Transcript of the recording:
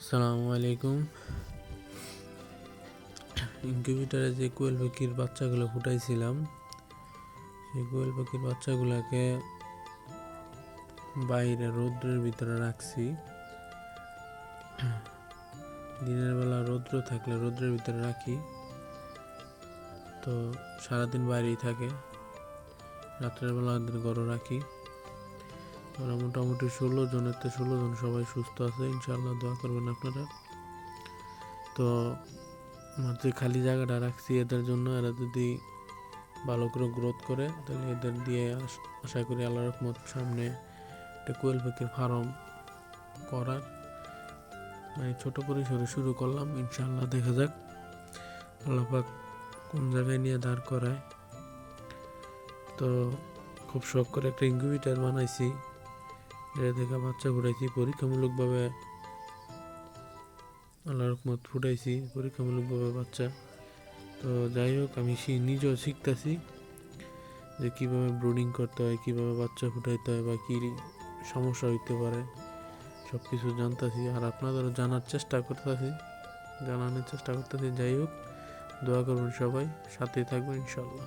আসসালামু আলাইকুম। ইনকিউবেটরে যে কোয়েল পাখির বাচ্চাগুলো ফুটাইছিলাম, সেই কোয়েল পাখির বাচ্চাগুলোকে বাইরে রৌদ্রের ভিতরে রাখছি। দিনের বেলা রৌদ্র থাকলে রৌদ্রের ভিতরে রাখি, তো সারাদিন বাইরেই থাকে। রাত্রের বেলা ওদের ঘরে রাখি। ওরা মোটামুটি 16 জনেতে 16 জন সবাই সুস্থ আছে, ইনশাআল্লাহ দোয়া করবেন আপনারা। তো আমার যে খালি জায়গাটা রাখছি এদের জন্য, এরা যদি ভালো করে গ্রোথ করে তাহলে এদের দিয়ে আশা করি আল্লাহর রহমত সামনে একটা কোয়েল পাখির ফার্ম করার ছোট পরিসরে শুরু করলাম। ইনশাআল্লাহ দেখা যাক আল্লাহ পাক কোন জায়গায় নিয়ে দাঁড় করায়। তো খুব শখ করে একটা ইনকিউবেটর বানাইছি, এটা থেকে বাচ্চা ফুটাইছি পরীক্ষামূলকভাবে। আল্লাহর রহমত ফুটাইছি পরীক্ষামূলকভাবে বাচ্চা। তো যাই হোক, আমি নিজেও শিখতেছি যে কীভাবে ব্রুডিং করতে হয়, কীভাবে বাচ্চা ফুটাইতে হয় বা কী সমস্যা হইতে পারে, সব কিছু জানতেছি আর আপনাদেরও জানানোর চেষ্টা করতেছি। যাই হোক, দোয়া করবেন সবাই, সাথেই থাকবেন ইনশাআল্লাহ।